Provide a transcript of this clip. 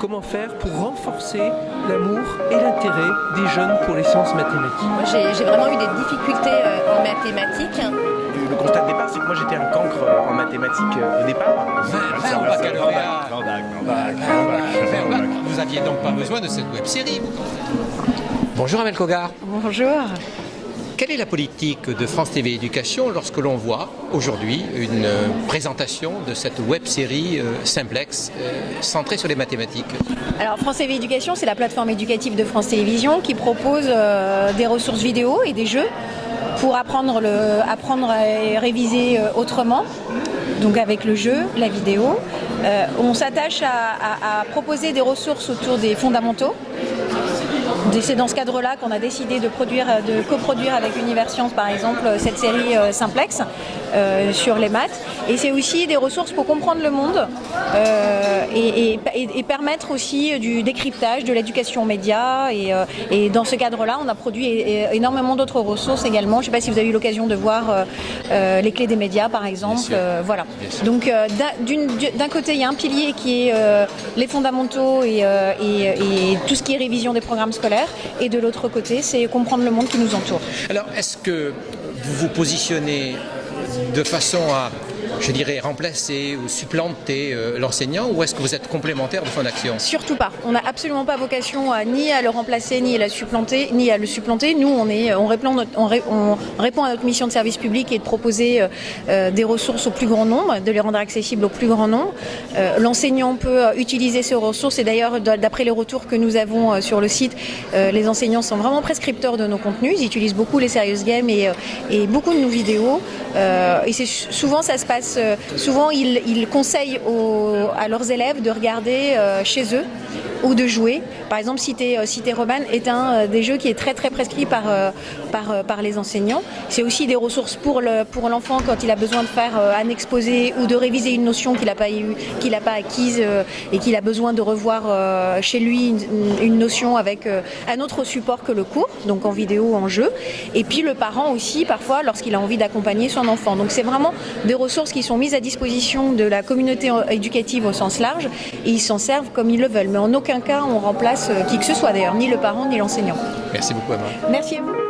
comment faire pour renforcer l'amour et l'intérêt des jeunes pour les sciences mathématiques? Moi, j'ai vraiment eu des difficultés en mathématiques. Le constat de départ, c'est que moi j'étais un cancre en mathématiques au départ. Au baccalauréat. Vous aviez donc pas besoin de cette web-série, vous. Bonjour Amel Cogar. Bonjour. Quelle est la politique de France TV Éducation lorsque l'on voit aujourd'hui une présentation de cette web-série Simplex centrée sur les mathématiques? Alors France TV Éducation, c'est la plateforme éducative de France Télévisions qui propose des ressources vidéo et des jeux pour apprendre à réviser autrement, donc avec le jeu, la vidéo. On s'attache à proposer des ressources autour des fondamentaux. C'est dans ce cadre-là qu'on a décidé de coproduire avec Universcience, par exemple, cette série Simplex sur les maths. Et c'est aussi des ressources pour comprendre le monde et permettre aussi du décryptage, de l'éducation aux médias. Et dans ce cadre-là, on a produit énormément d'autres ressources également. Je ne sais pas si vous avez eu l'occasion de voir les clés des médias, par exemple. Voilà. Donc, d'un côté, il y a un pilier qui est les fondamentaux et tout ce qui est révision des programmes scolaires. Et de l'autre côté, c'est comprendre le monde qui nous entoure. Alors, est-ce que vous vous positionnez de façon à, je dirais, remplacer ou supplanter l'enseignant, ou est-ce que vous êtes complémentaire de son action? Surtout pas. On n'a absolument pas vocation ni à le remplacer, ni à le supplanter. Nous, on répond à notre mission de service public et de proposer des ressources au plus grand nombre, de les rendre accessibles au plus grand nombre. L'enseignant peut utiliser ces ressources et d'ailleurs, d'après les retours que nous avons sur le site, les enseignants sont vraiment prescripteurs de nos contenus. Ils utilisent beaucoup les serious games et beaucoup de nos vidéos. Et souvent, ça se passe. Souvent, ils conseillent à leurs élèves de regarder chez eux ou de jouer. Par exemple, Cité Romane est un des jeux qui est très très prescrit par les enseignants. C'est aussi des ressources pour l'enfant quand il a besoin de faire un exposé ou de réviser une notion qu'il n'a pas acquise et qu'il a besoin de revoir chez lui une notion avec un autre support que le cours, donc en vidéo ou en jeu. Et puis le parent aussi, parfois, lorsqu'il a envie d'accompagner son enfant. Donc c'est vraiment des ressources qui sont mises à disposition de la communauté éducative au sens large et ils s'en servent comme ils le veulent. Mais en aucun cas on remplace qui que ce soit d'ailleurs, ni le parent ni l'enseignant. Merci beaucoup Amel. Merci à vous.